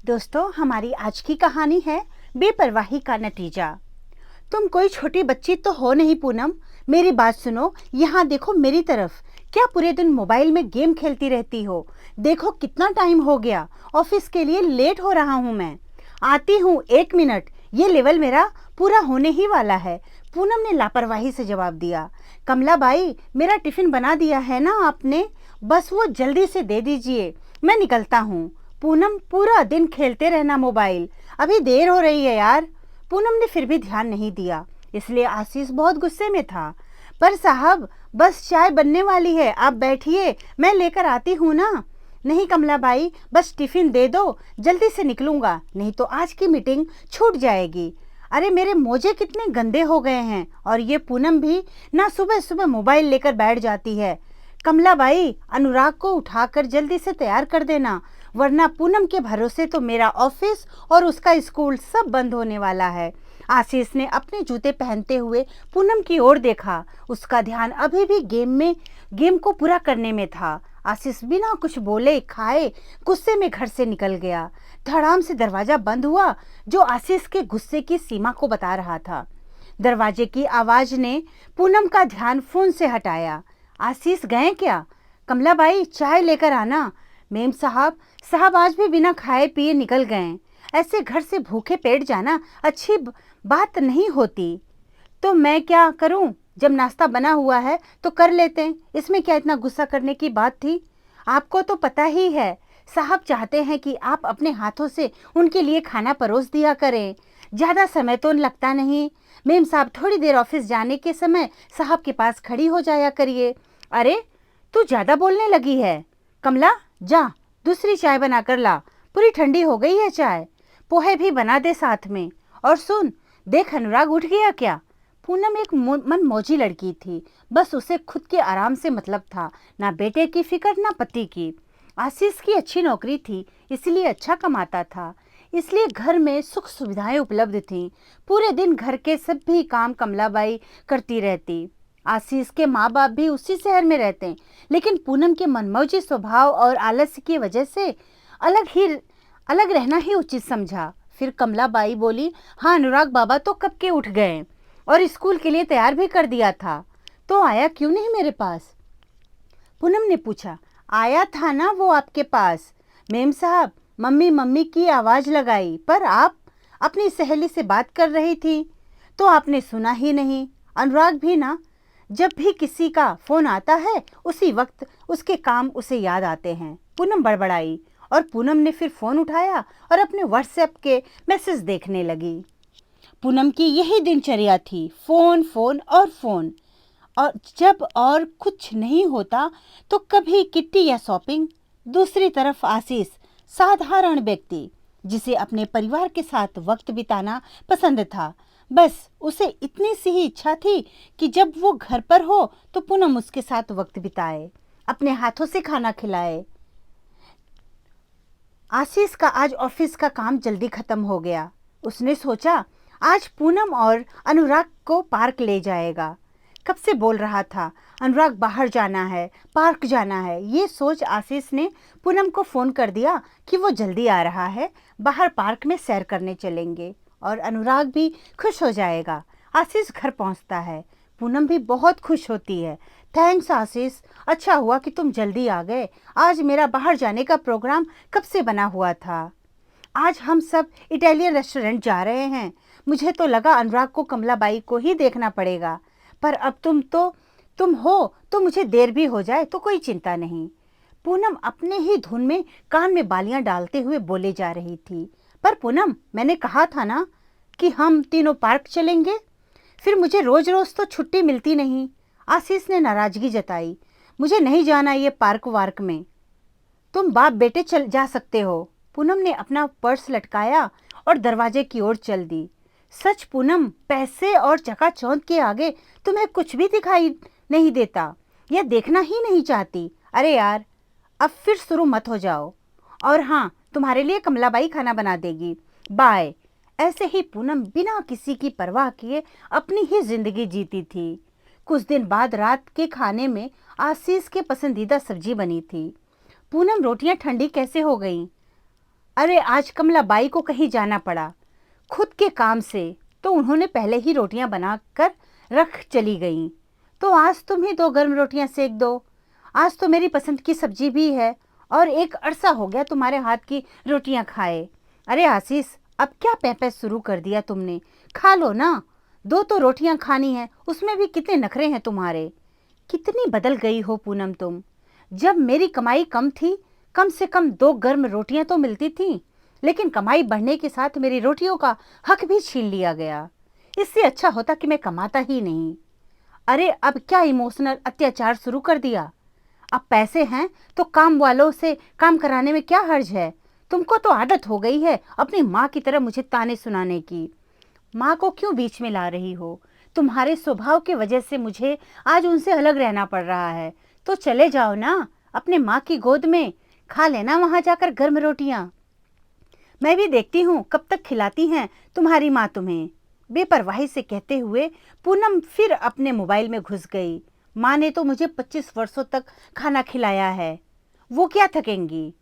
दोस्तों, हमारी आज की कहानी है बेपरवाही का नतीजा। तुम कोई छोटी बच्ची तो हो नहीं पूनम। मेरी बात सुनो, यहाँ देखो मेरी तरफ। क्या पूरे दिन मोबाइल में गेम खेलती रहती हो? देखो कितना टाइम हो गया, ऑफिस के लिए लेट हो रहा हूँ मैं। आती हूँ, 1 मिनट। ये लेवल मेरा पूरा होने ही वाला है। पूनम ने लापरवाही से जवाब दिया। कमला बाई, मेरा टिफिन बना दिया है ना आपने? बस वो जल्दी से दे दीजिए, मैं निकलता हूँ। पूनम, पूरा दिन खेलते रहना मोबाइल, अभी देर हो रही है यार। पूनम ने फिर भी ध्यान नहीं दिया, इसलिए आशीष बहुत गुस्से में था। पर साहब, बस चाय बनने वाली है, आप बैठिए, मैं लेकर आती हूँ ना। नहीं कमला बाई, बस टिफिन दे दो, जल्दी से निकलूंगा, नहीं तो आज की मीटिंग छूट जाएगी। अरे मेरे मोजे कितने गंदे हो गए हैं, और ये पूनम भी ना सुबह सुबह मोबाइल लेकर बैठ जाती है। कमला बाई, अनुराग को उठाकर जल्दी से तैयार कर देना, वरना पूनम के भरोसे तो मेरा ऑफिस और उसका स्कूल सब बंद होने वाला है। आशीष ने अपने जूते पहनते हुए पूनम की ओर देखा। उसका ध्यान अभी भी गेम को पूरा करने में था। आशीष बिना कुछ बोले खाए गुस्से में घर से निकल गया। धड़ाम से दरवाजा बंद हुआ, जो आशीष के गुस्से की सीमा को बता रहा था। दरवाजे की आवाज ने पूनम का ध्यान फोन से हटाया। आशीष गए क्या? कमला बाई, चाय लेकर आना। मेम साहब आज भी बिना खाए पिए निकल गए। ऐसे घर से भूखे पेट जाना अच्छी बात नहीं होती। तो मैं क्या करूं? जब नाश्ता बना हुआ है तो कर लेते हैं, इसमें क्या इतना गुस्सा करने की बात थी? आपको तो पता ही है, साहब चाहते हैं कि आप अपने हाथों से उनके लिए खाना परोस दिया करें। ज़्यादा समय तो लगता नहीं। मेम साहब, थोड़ी देर ऑफिस जाने के समय साहब के पास खड़ी हो जाया करिए। अरे, तू ज़्यादा बोलने लगी है। कमला, जा दूसरी चाय बना कर ला, पूरी ठंडी हो गई है चाय। पोहे भी बना दे साथ में। और सुन, देख अनुराग उठ गया क्या? पूनम एक मनमौजी लड़की थी, बस उसे खुद के आराम से मतलब था, ना बेटे की फिक्र ना पति की। आशीष की अच्छी नौकरी थी, इसलिए अच्छा कमाता था, इसलिए घर में सुख सुविधाएं उपलब्ध थीं। पूरे दिन घर के सभी काम कमलाबाई करती रहती। आशीष के माँ बाप भी उसी शहर में रहते हैं, लेकिन पूनम के मनमौजी स्वभाव और आलस्य की वजह से अलग रहना ही उचित समझा। फिर कमलाबाई बोली, हाँ अनुराग बाबा तो कब के उठ गए और स्कूल के लिए तैयार भी कर दिया था, तो आया क्यों नहीं मेरे पास? पूनम ने पूछा। आया था ना वो आपके पास। मेम साहब, मम्मी मम्मी की आवाज़ लगाई, पर आप अपनी सहेली से बात कर रही थी तो आपने सुना ही नहीं। अनुराग भी ना, जब भी किसी का फ़ोन आता है उसी वक्त उसके काम उसे याद आते हैं। पूनम बड़बड़ाई, और पूनम ने फिर फ़ोन उठाया और अपने व्हाट्सएप के मैसेज देखने लगी। पूनम की यही दिनचर्या थी, फ़ोन फ़ोन और फ़ोन। और जब और कुछ नहीं होता तो कभी किट्टी या शॉपिंग। दूसरी तरफ आशीष, साधारण व्यक्ति जिसे अपने परिवार के साथ वक्त बिताना पसंद था। बस उसे इतनी सी ही इच्छा थी कि जब वो घर पर हो तो पूनम उसके साथ वक्त बिताए, अपने हाथों से खाना खिलाए। आशीष का आज ऑफिस का काम जल्दी खत्म हो गया। उसने सोचा आज पूनम और अनुराग को पार्क ले जाएगा। कब से बोल रहा था अनुराग बाहर जाना है, पार्क जाना है। ये सोच आशीष ने पूनम को फ़ोन कर दिया कि वो जल्दी आ रहा है, बाहर पार्क में सैर करने चलेंगे और अनुराग भी खुश हो जाएगा। आशीष घर पहुंचता है, पूनम भी बहुत खुश होती है। थैंक्स आशीष, अच्छा हुआ कि तुम जल्दी आ गए। आज मेरा बाहर जाने का प्रोग्राम कब से बना हुआ था। आज हम सब इटालियन रेस्टोरेंट जा रहे हैं। मुझे तो लगा अनुराग को कमलाबाई को ही देखना पड़ेगा, पर अब तुम हो तो मुझे देर भी हो जाए तो कोई चिंता नहीं। पूनम अपने ही धुन में कान में बालियां डालते हुए बोले जा रही थी। पर पूनम, मैंने कहा था ना कि हम तीनों पार्क चलेंगे, फिर मुझे रोज रोज तो छुट्टी मिलती नहीं। आशीष ने नाराजगी जताई। मुझे नहीं जाना ये पार्क वार्क में, तुम बाप बेटे चल जा सकते हो। पूनम ने अपना पर्स लटकाया और दरवाजे की ओर चल दी। सच पूनम, पैसे और चकाचौंध के आगे तुम्हें कुछ भी दिखाई नहीं देता, या देखना ही नहीं चाहती। अरे यार, अब फिर शुरू मत हो जाओ। और हाँ, तुम्हारे लिए कमलाबाई खाना बना देगी, बाय। ऐसे ही पूनम बिना किसी की परवाह किए अपनी ही जिंदगी जीती थी। कुछ दिन बाद रात के खाने में आशीष के पसंदीदा सब्जी बनी थी। पूनम, रोटियां ठंडी कैसे हो गईं? अरे आज कमला बाई को कहीं जाना पड़ा खुद के काम से, तो उन्होंने पहले ही रोटियां बना कर रख चली गईं। तो आज तुम ही 2 गर्म रोटियां सेक दो। आज तो मेरी पसंद की सब्जी भी है और एक अरसा हो गया तुम्हारे हाथ की रोटियां खाए। अरे आशीष, अब क्या पैपै शुरू कर दिया तुमने? खा लो ना, 2 तो रोटियां खानी है, उसमें भी कितने नखरे हैं तुम्हारे। कितनी बदल गई हो पूनम तुम। जब मेरी कमाई कम थी, कम से कम 2 गर्म रोटियां तो मिलती थीं, लेकिन कमाई बढ़ने के साथ मेरी रोटियों का हक भी छीन लिया गया। इससे अच्छा होता कि मैं कमाता ही नहीं। अरे अब क्या इमोशनल अत्याचार शुरू कर दिया? अब पैसे हैं तो काम वालों से काम कराने में क्या हर्ज है? तुमको तो आदत हो गई है अपनी माँ की तरह मुझे ताने सुनाने की। माँ को क्यों बीच में ला रही हो? तुम्हारे स्वभाव की वजह से मुझे आज उनसे अलग रहना पड़ रहा है। तो चले जाओ ना अपने माँ की गोद में, खा लेना वहां जाकर गर्म रोटियां। मैं भी देखती हूँ कब तक खिलाती हैं तुम्हारी माँ तुम्हें। बेपरवाही से कहते हुए पूनम फिर अपने मोबाइल में घुस गई। माँ ने तो मुझे 25 वर्षों तक खाना खिलाया है, वो क्या थकेंगी।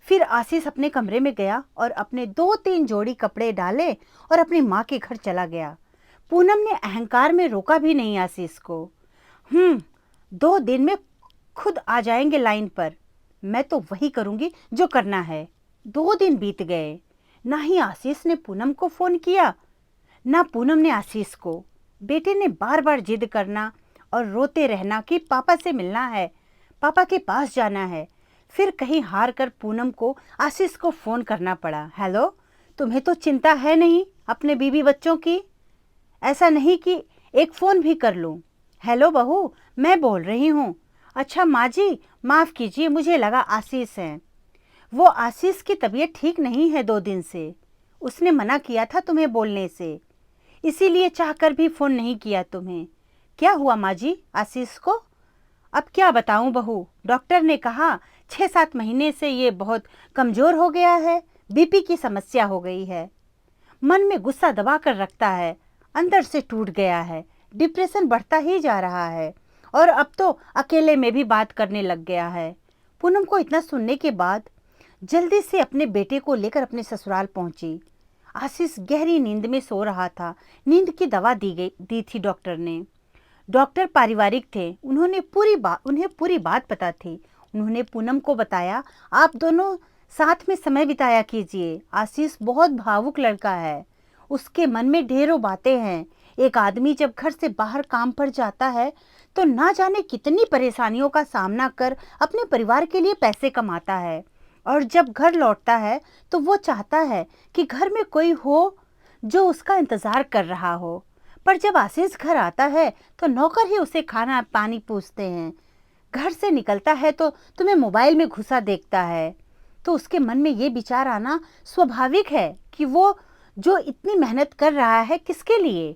फिर आशीष अपने कमरे में गया और अपने 2-3 जोड़ी कपड़े डाले और अपनी माँ के घर चला गया। पूनम ने अहंकार में रोका भी नहीं आशीष को। 2 दिन में खुद आ जाएंगे लाइन पर, मैं तो वही करूंगी जो करना है। 2 दिन बीत गए, ना ही आशीष ने पूनम को फोन किया, ना पूनम ने आशीष को। बेटे ने बार बार जिद करना और रोते रहना कि पापा से मिलना है, पापा के पास जाना है। फिर कहीं हार कर पूनम को आशीष को फोन करना पड़ा। हेलो, तुम्हें तो चिंता है नहीं अपने बीवी बच्चों की? ऐसा नहीं कि एक फ़ोन भी कर लूँ। हेलो बहू, मैं बोल रही हूँ। अच्छा माँ जी, माफ़ कीजिए, मुझे लगा आशीष हैं। वो आशीष की तबीयत ठीक नहीं है 2 दिन से, उसने मना किया था तुम्हें बोलने से, इसीलिए चाहकर भी फ़ोन नहीं किया तुम्हें। क्या हुआ माँ जी आशीष को? अब क्या बताऊं बहू, डॉक्टर ने कहा 6-7 महीने से ये बहुत कमज़ोर हो गया है, बीपी की समस्या हो गई है। मन में गुस्सा दबा कर रखता है, अंदर से टूट गया है, डिप्रेशन बढ़ता ही जा रहा है और अब तो अकेले में भी बात करने लग गया है। पूनम को इतना सुनने के बाद जल्दी से अपने बेटे को लेकर अपने ससुराल पहुंची। आशीष गहरी नींद में सो रहा था। नींद की दवा दी थी डॉक्टर ने। डॉक्टर पारिवारिक थे, उन्हें पूरी बात पता थी। उन्होंने पूनम को बताया, आप दोनों साथ में समय बिताया कीजिए। आशीष बहुत भावुक लड़का है, उसके मन में ढेरों बातें हैं। एक आदमी जब घर से बाहर काम पर जाता है तो ना जाने कितनी परेशानियों का सामना कर अपने परिवार के लिए पैसे कमाता है, और जब घर लौटता है तो वो चाहता है कि घर में कोई हो जो उसका इंतज़ार कर रहा हो। पर जब आशीष घर आता है तो नौकर ही उसे खाना पानी पूछते हैं। घर से निकलता है तो तुम्हें मोबाइल में घुसा देखता है, तो उसके मन में ये विचार आना स्वाभाविक है कि वो जो इतनी मेहनत कर रहा है किसके लिए।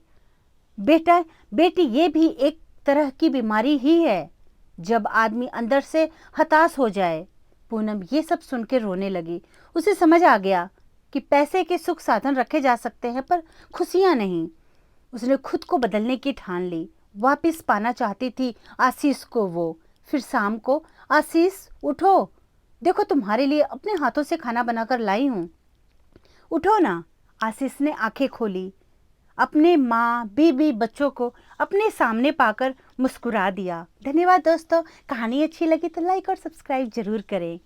बेटा बेटी, ये भी एक तरह की बीमारी ही है जब आदमी अंदर से हताश हो जाए। पूनम ये सब सुन के रोने लगी। उसे समझ आ गया कि पैसे के सुख साधन रखे जा सकते हैं पर खुशियां नहीं। उसने खुद को बदलने की ठान ली, वापस पाना चाहती थी आशीष को वो। फिर शाम को, आशीष उठो, देखो तुम्हारे लिए अपने हाथों से खाना बनाकर लाई हूँ, उठो ना। आशीष ने आंखें खोली, अपने माँ बीबी बच्चों को अपने सामने पाकर मुस्कुरा दिया। धन्यवाद दोस्तों, कहानी अच्छी लगी तो लाइक और सब्सक्राइब जरूर करें।